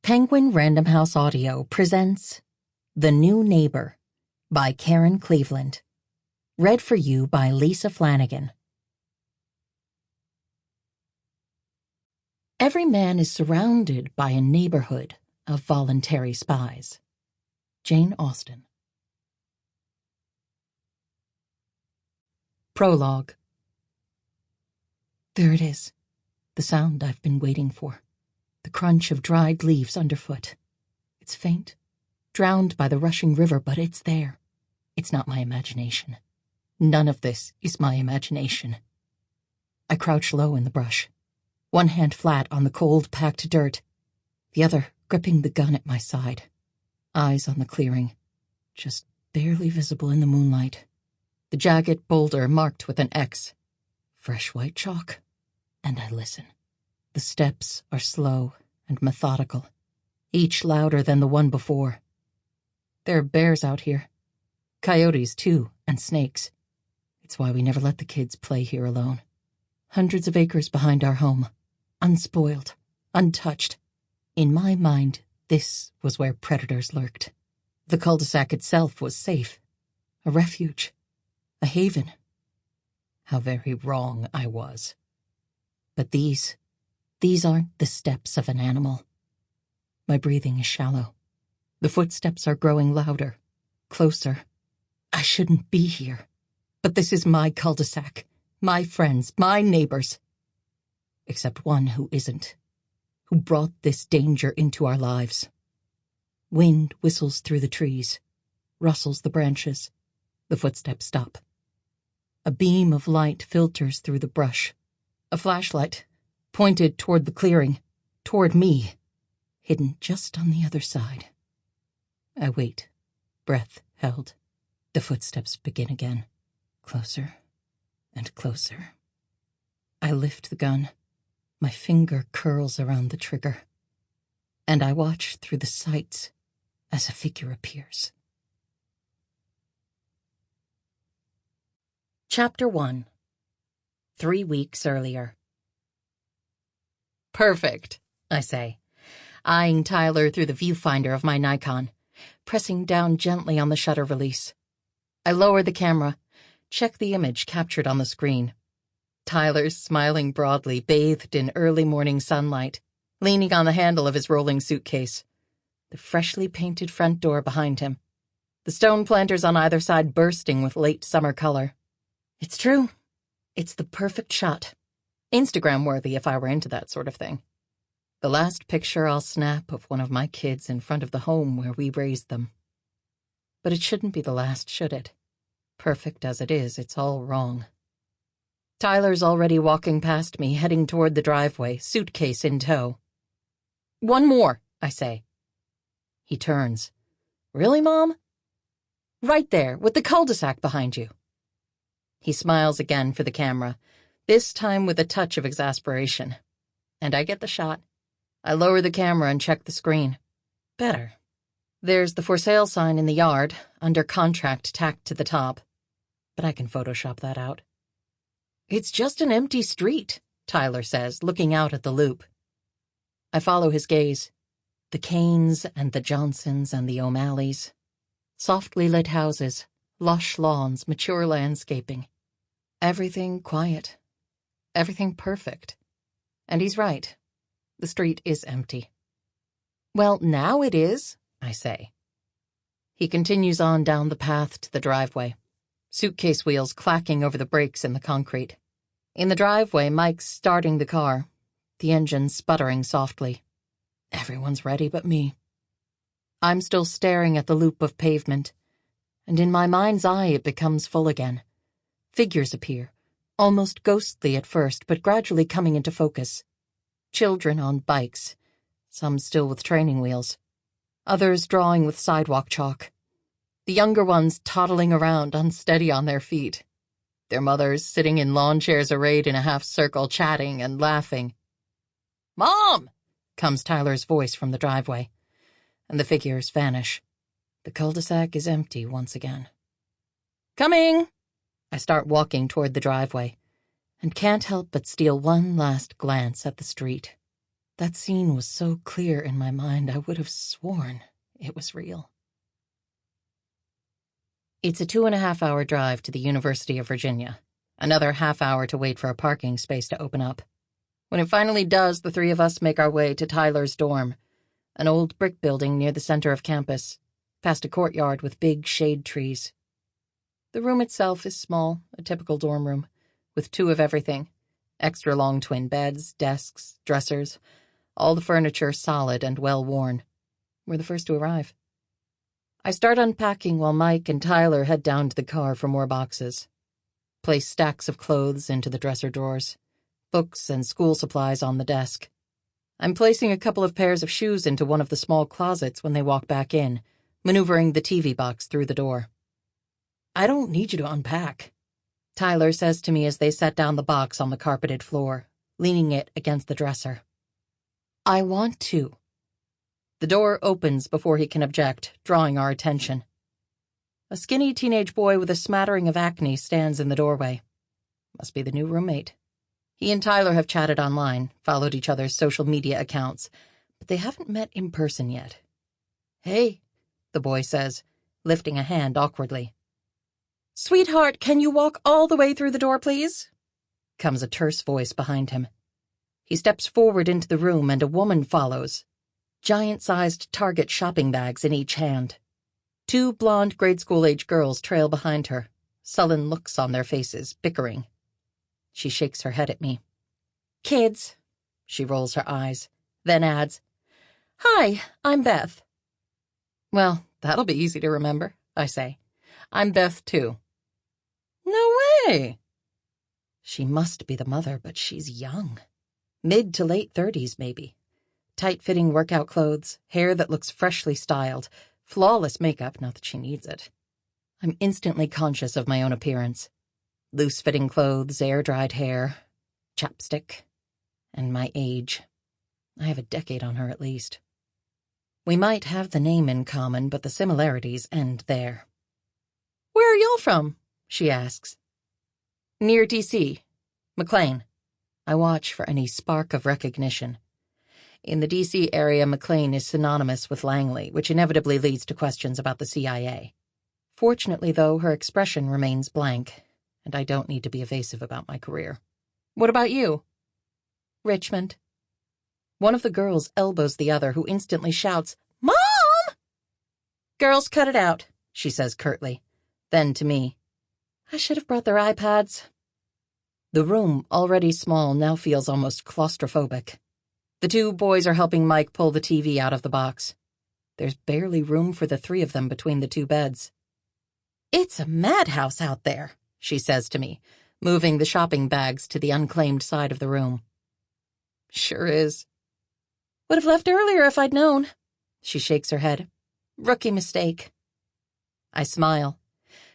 Penguin Random House Audio presents The New Neighbor by Karen Cleveland. Read for you by Lisa Flanagan. Every man is surrounded by a neighborhood of voluntary spies. Jane Austen. Prologue. There it is, the sound I've been waiting for. The crunch of dried leaves underfoot. It's faint, drowned by the rushing river, but it's there. It's not my imagination. None of this is my imagination. I crouch low in the brush, one hand flat on the cold, packed dirt, the other gripping the gun at my side. Eyes on the clearing, just barely visible in the moonlight. The jagged boulder marked with an X. Fresh white chalk. And I listen. The steps are slow and methodical, each louder than the one before. There are bears out here. Coyotes, too, and snakes. It's why we never let the kids play here alone. Hundreds of acres behind our home. Unspoiled, untouched. In my mind, this was where predators lurked. The cul-de-sac itself was safe. A refuge. A haven. How very wrong I was. But these aren't the steps of an animal. My breathing is shallow. The footsteps are growing louder, closer. I shouldn't be here. But this is my cul-de-sac, my friends, my neighbors. Except one who isn't, who brought this danger into our lives. Wind whistles through the trees, rustles the branches. The footsteps stop. A beam of light filters through the brush. A flashlight, pointed toward the clearing, toward me, hidden just on the other side. I wait, breath held. The footsteps begin again, closer and closer. I lift the gun. My finger curls around the trigger, and I watch through the sights as a figure appears. Chapter 1. 3 weeks earlier. Perfect, I say, eyeing Tyler through the viewfinder of my Nikon, pressing down gently on the shutter release. I lower the camera, check the image captured on the screen. Tyler's smiling broadly, bathed in early morning sunlight, leaning on the handle of his rolling suitcase. The freshly painted front door behind him. The stone planters on either side bursting with late summer color. It's true. It's the perfect shot. Instagram-worthy if I were into that sort of thing. The last picture I'll snap of one of my kids in front of the home where we raised them. But it shouldn't be the last, should it? Perfect as it is, it's all wrong. Tyler's already walking past me, heading toward the driveway, suitcase in tow. One more, I say. He turns. Really, Mom? Right there, with the cul-de-sac behind you. He smiles again for the camera, this time with a touch of exasperation. And I get the shot. I lower the camera and check the screen. Better. There's the for sale sign in the yard, under contract tacked to the top. But I can Photoshop that out. It's just an empty street, Tyler says, looking out at the loop. I follow his gaze. The Canes and the Johnsons and the O'Malleys. Softly lit houses, lush lawns, mature landscaping. Everything quiet. Everything perfect. And he's right. The street is empty. Well, now it is, I say. He continues on down the path to the driveway, suitcase wheels clacking over the brakes in the concrete. In the driveway, Mike's starting the car, the engine sputtering softly. Everyone's ready but me. I'm still staring at the loop of pavement, and in my mind's eye it becomes full again. Figures appear, almost ghostly at first, but gradually coming into focus. Children on bikes, some still with training wheels, others drawing with sidewalk chalk. The younger ones toddling around, unsteady on their feet. Their mothers sitting in lawn chairs arrayed in a half circle, chatting and laughing. Mom! Comes Tyler's voice from the driveway, and the figures vanish. The cul-de-sac is empty once again. Coming! I start walking toward the driveway, and can't help but steal one last glance at the street. That scene was so clear in my mind I would have sworn it was real. It's a 2.5-hour drive to the University of Virginia. Another half-hour to wait for a parking space to open up. When it finally does, the three of us make our way to Tyler's dorm, an old brick building near the center of campus, past a courtyard with big shade trees. The room itself is small, a typical dorm room, with 2 of everything. Extra long twin beds, desks, dressers, all the furniture solid and well-worn. We're the first to arrive. I start unpacking while Mike and Tyler head down to the car for more boxes. Place stacks of clothes into the dresser drawers, books and school supplies on the desk. I'm placing a couple of pairs of shoes into one of the small closets when they walk back in, maneuvering the TV box through the door. "I don't need you to unpack," Tyler says to me as they set down the box on the carpeted floor, leaning it against the dresser. "I want to." The door opens before he can object, drawing our attention. A skinny teenage boy with a smattering of acne stands in the doorway. Must be the new roommate. He and Tyler have chatted online, followed each other's social media accounts, but they haven't met in person yet. "Hey," the boy says, lifting a hand awkwardly. "Sweetheart, can you walk all the way through the door, please?" comes a terse voice behind him. He steps forward into the room and a woman follows, giant-sized Target shopping bags in each hand. 2 blonde grade school-age girls trail behind her, sullen looks on their faces, bickering. She shakes her head at me. "Kids," she rolls her eyes, then adds, "Hi, I'm Beth." "Well, that'll be easy to remember," I say. "I'm Beth, too." "No way!" She must be the mother, but she's young. Mid to late 30s, maybe. Tight-fitting workout clothes, hair that looks freshly styled, flawless makeup, not that she needs it. I'm instantly conscious of my own appearance. Loose-fitting clothes, air-dried hair, chapstick, and my age. I have a decade on her at least. We might have the name in common, but the similarities end there. "Where are y'all from?" she asks. "Near D.C. McLean." I watch for any spark of recognition. In the D.C. area, McLean is synonymous with Langley, which inevitably leads to questions about the CIA. Fortunately, though, her expression remains blank, and I don't need to be evasive about my career. "What about you?" "Richmond." One of the girls elbows the other, who instantly shouts, "Mom!" "Girls, cut it out," she says curtly. Then to me, "I should have brought their iPads." The room, already small, now feels almost claustrophobic. The 2 boys are helping Mike pull the TV out of the box. There's barely room for the 3 of them between the 2 beds. "It's a madhouse out there," she says to me, moving the shopping bags to the unclaimed side of the room. "Sure is." "Would have left earlier if I'd known." She shakes her head. "Rookie mistake." I smile.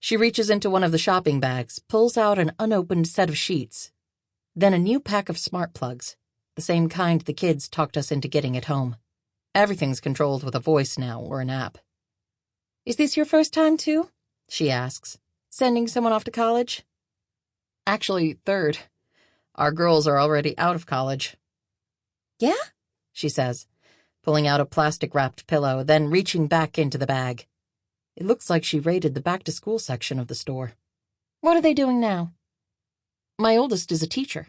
She reaches into one of the shopping bags, pulls out an unopened set of sheets, then a new pack of smart plugs, the same kind the kids talked us into getting at home. Everything's controlled with a voice now or an app. "Is this your first time, too?" she asks. "Sending someone off to college?" "Actually, 3rd. Our girls are already out of college." "Yeah?" she says, pulling out a plastic-wrapped pillow, then reaching back into the bag. It looks like she raided the back-to-school section of the store. "What are they doing now?" "My oldest is a teacher.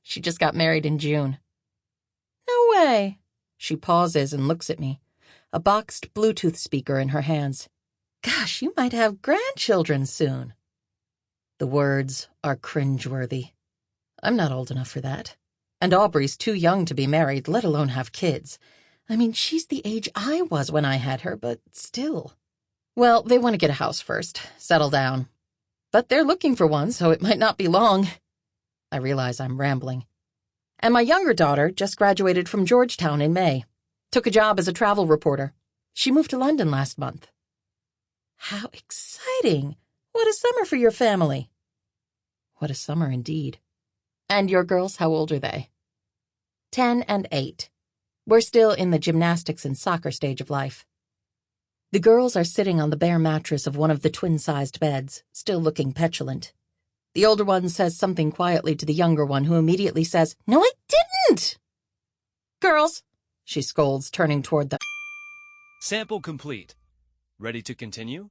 She just got married in June." "No way." She pauses and looks at me, a boxed Bluetooth speaker in her hands. "Gosh, you might have grandchildren soon." The words are cringeworthy. I'm not old enough for that. And Aubrey's too young to be married, let alone have kids. I mean, she's the age I was when I had her, but still. Well, they want to get a house first, settle down. But they're looking for one, so it might not be long. I realize I'm rambling. And my younger daughter just graduated from Georgetown in May. Took a job as a travel reporter. She moved to London last month. How exciting! What a summer for your family. What a summer indeed. And your girls, how old are they? 10 and 8. We're still in the gymnastics and soccer stage of life. The girls are sitting on the bare mattress of one of the twin-sized beds, still looking petulant. The older one says something quietly to the younger one, who immediately says, "No, I didn't!" Girls, she scolds, turning toward them. Sample complete. Ready to continue?